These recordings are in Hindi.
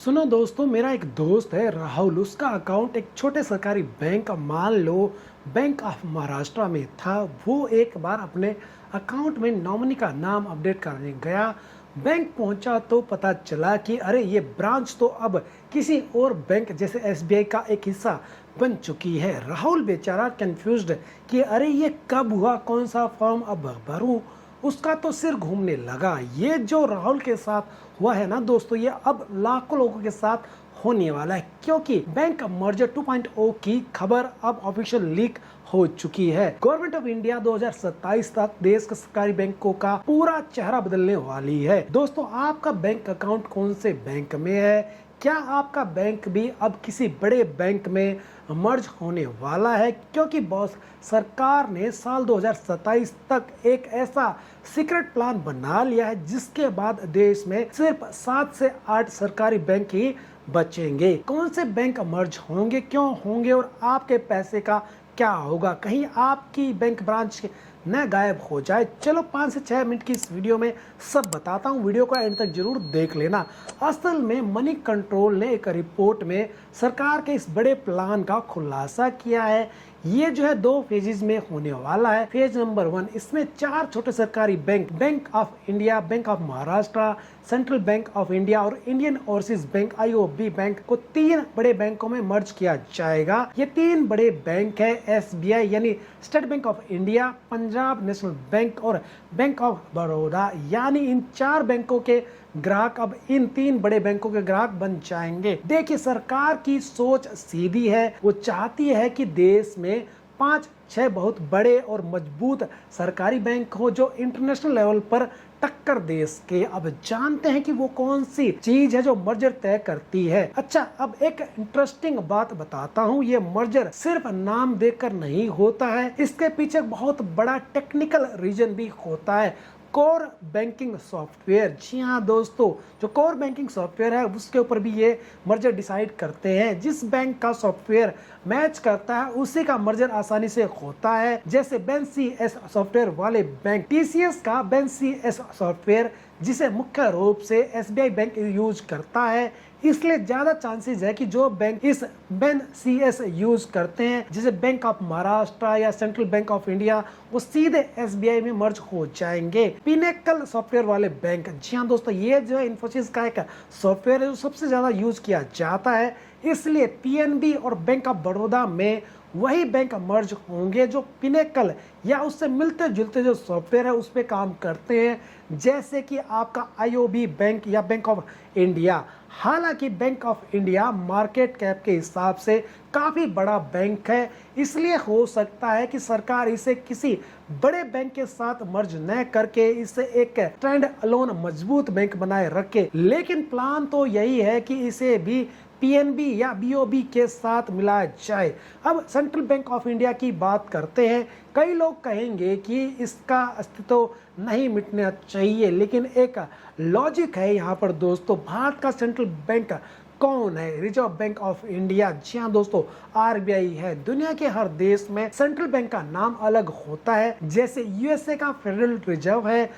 सुनो दोस्तों, मेरा एक दोस्त है राहुल। उसका अकाउंट एक छोटे सरकारी बैंक, मान लो बैंक ऑफ महाराष्ट्र में था। वो एक बार अपने अकाउंट में नॉमिनी का नाम अपडेट करने गया। बैंक पहुंचा तो पता चला कि अरे ये ब्रांच तो अब किसी और बैंक जैसे एसबीआई का एक हिस्सा बन चुकी है। राहुल बेचारा कंफ्यूज्ड कि अरे ये कब हुआ, कौन सा फॉर्म अब भरूं। उसका तो सिर घूमने लगा। ये जो राहुल के साथ हुआ है ना दोस्तों, ये अब लाखों लोगों के साथ होने वाला है, क्योंकि बैंक मर्जर 2.0 की खबर अब ऑफिशियल लीक हो चुकी है। गवर्नमेंट ऑफ इंडिया 2027 तक देश के सरकारी बैंकों का पूरा चेहरा बदलने वाली है। दोस्तों, आपका बैंक अकाउंट कौन से बैंक में है? क्या आपका बैंक भी अब किसी बड़े बैंक में मर्ज होने वाला है? क्योंकि बॉस, सरकार ने साल 2027 तक एक ऐसा सीक्रेट प्लान बना लिया है जिसके बाद देश में सिर्फ 7 से 8 सरकारी बैंक ही बचेंगे। कौन से बैंक मर्ज होंगे, क्यों होंगे और आपके पैसे का क्या होगा? कहीं आपकी बैंक ब्रांच न गायब हो जाए। चलो 5 से 6 मिनट की इस वीडियो में सब बताता हूँ। वीडियो को एंड तक जरूर देख लेना। असल में मनी कंट्रोल ने एक रिपोर्ट में सरकार के इस बड़े प्लान का खुलासा किया है। ये जो है 2 फेजेज में होने वाला है। फेज नंबर 1, इसमें 4 छोटे सरकारी bank, bank of India, bank of Maharashtra, central bank of India और Indian overseas bank IOB bank को 3 बड़े बैंकों में मर्ज किया जाएगा। ये 3 बड़े बैंक है एसबीआई यानी state bank of India, Punjab national bank और बैंक ऑफ बड़ौदा। यानी इन 4 बैंकों के ग्राहक अब इन 3 बड़े बैंकों के ग्राहक बन जाएंगे। देखिए, सरकार की सोच सीधी है। वो चाहती है कि देश में 5-6 बहुत बड़े और मजबूत सरकारी बैंक हो जो इंटरनेशनल लेवल पर टक्कर दे सके। अब जानते हैं कि वो कौन सी चीज है जो मर्जर तय करती है। अच्छा, अब एक इंटरेस्टिंग बात बताता हूँ। ये मर्जर सिर्फ नाम देकर नहीं होता है, इसके पीछे बहुत बड़ा टेक्निकल रीजन भी होता है। Core banking software. जी हाँ दोस्तों, जो कोर बैंकिंग सॉफ्टवेयर है उसके ऊपर भी ये मर्जर डिसाइड करते हैं। जिस बैंक का सॉफ्टवेयर मैच करता है उसी का मर्जर आसानी से होता है। जैसे बेंसीएस सॉफ्टवेयर वाले बैंक, टीसीएस का बेंसीएस सॉफ्टवेयर जिसे मुख्य रूप से एसबीआई बैंक यूज करता है, इसलिए ज्यादा चांसेस है कि जो बैंक इस बेंसीएस यूज करते हैं जैसे बैंक ऑफ महाराष्ट्र या सेंट्रल बैंक ऑफ इंडिया, वो सीधे एसबीआई में मर्ज हो जाएंगे। पिनेकल सॉफ्टवेयर वाले बैंक, जी हाँ दोस्तों, ये जो है इन्फोसिस का एक सॉफ्टवेयर है जो सबसे ज्यादा यूज किया जाता है। इसलिए पीएनबी और बैंक ऑफ बड़ौदा में वही बैंक मर्ज होंगे जो पिनेकल या उससे मिलते जुलते जो सॉफ्टवेयर है उस पर काम करते हैं, जैसे कि आपका आईओबी बैंक या बैंक ऑफ इंडिया। हालांकि bank of India market cap के हिसाब से काफी बड़ा बैंक है, इसलिए हो सकता है कि सरकार इसे किसी बड़े बैंक के साथ मर्ज न करके इसे एक स्टैंड अलोन मजबूत बैंक बनाए रखे। लेकिन प्लान तो यही है कि इसे भी पीएनबी या बीओबी के साथ मिलाया जाए। अब सेंट्रल बैंक ऑफ इंडिया की बात करते हैं। कई लोग कहेंगे कि इसका अस्तित्व नहीं मिटना चाहिए, लेकिन एक लॉजिक है यहाँ पर दोस्तों। भारत का सेंट्रल बैंक कौन है? Reserve bank of India. जी हाँ दोस्तों, आरबीआई है। दुनिया के हर देश में सेंट्रल बैंक का नाम अलग होता है। जैसे यूएसए का फेडरल रिजर्व है।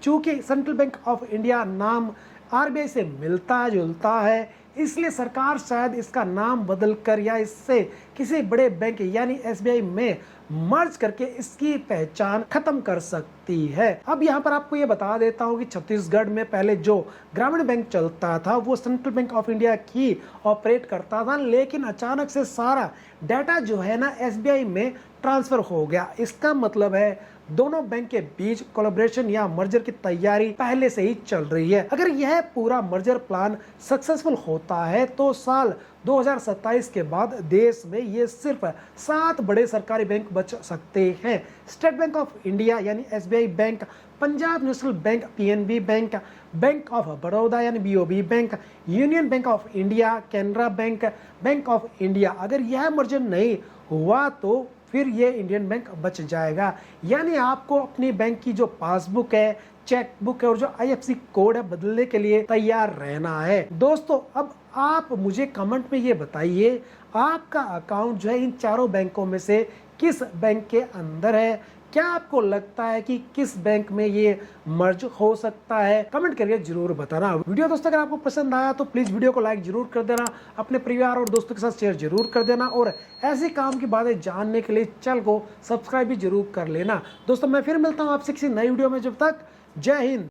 चूंकि सेंट्रल बैंक ऑफ इंडिया नाम आरबीआई से मिलता जुलता है, इसलिए सरकार शायद इसका नाम बदलकर या इससे किसी बड़े बैंक यानी एसबीआई में मर्ज करके इसकी पहचान खत्म कर सकती है। अब यहाँ पर आपको ये बता देता हूँ कि छत्तीसगढ़ में पहले जो ग्रामीण बैंक चलता था वो सेंट्रल बैंक ऑफ इंडिया की ऑपरेट करता था, लेकिन अचानक से सारा डाटा जो है ना एसबीआई में ट्रांसफर हो गया। इसका मतलब है दोनों बैंक के बीच कोलैबोरेशन या मर्जर की तैयारी पहले से ही चल रही है। अगर यह पूरा मर्जर प्लान सक्सेसफुल होता है तो साल 2027 के बाद देश में ये सिर्फ 7 बड़े सरकारी बैंक बच सकते हैं। स्टेट बैंक ऑफ इंडिया यानी SBI bank, Punjab national bank PNB bank, bank of Baroda यानी BOB bank, union bank of India, Canara bank, bank of India. अगर यह मर्जर नहीं हुआ तो फिर ये इंडियन बैंक बच जाएगा। यानी आपको अपनी बैंक की जो पासबुक है, चेकबुक है और जो आईएफएससी कोड है बदलने के लिए तैयार रहना है। दोस्तों, अब आप मुझे कमेंट में ये बताइए, आपका अकाउंट जो है इन 4 बैंकों में से किस बैंक के अंदर है? क्या आपको लगता है कि किस बैंक में ये मर्ज हो सकता है? कमेंट करके जरूर बताना। वीडियो दोस्तों अगर आपको पसंद आया तो प्लीज वीडियो को लाइक जरूर कर देना, अपने परिवार और दोस्तों के साथ शेयर जरूर कर देना और ऐसे काम की बातें जानने के लिए चैनल को सब्सक्राइब भी जरूर कर लेना। दोस्तों मैं फिर मिलता हूँ आपसे किसी नई वीडियो में, जब तक जय हिंद।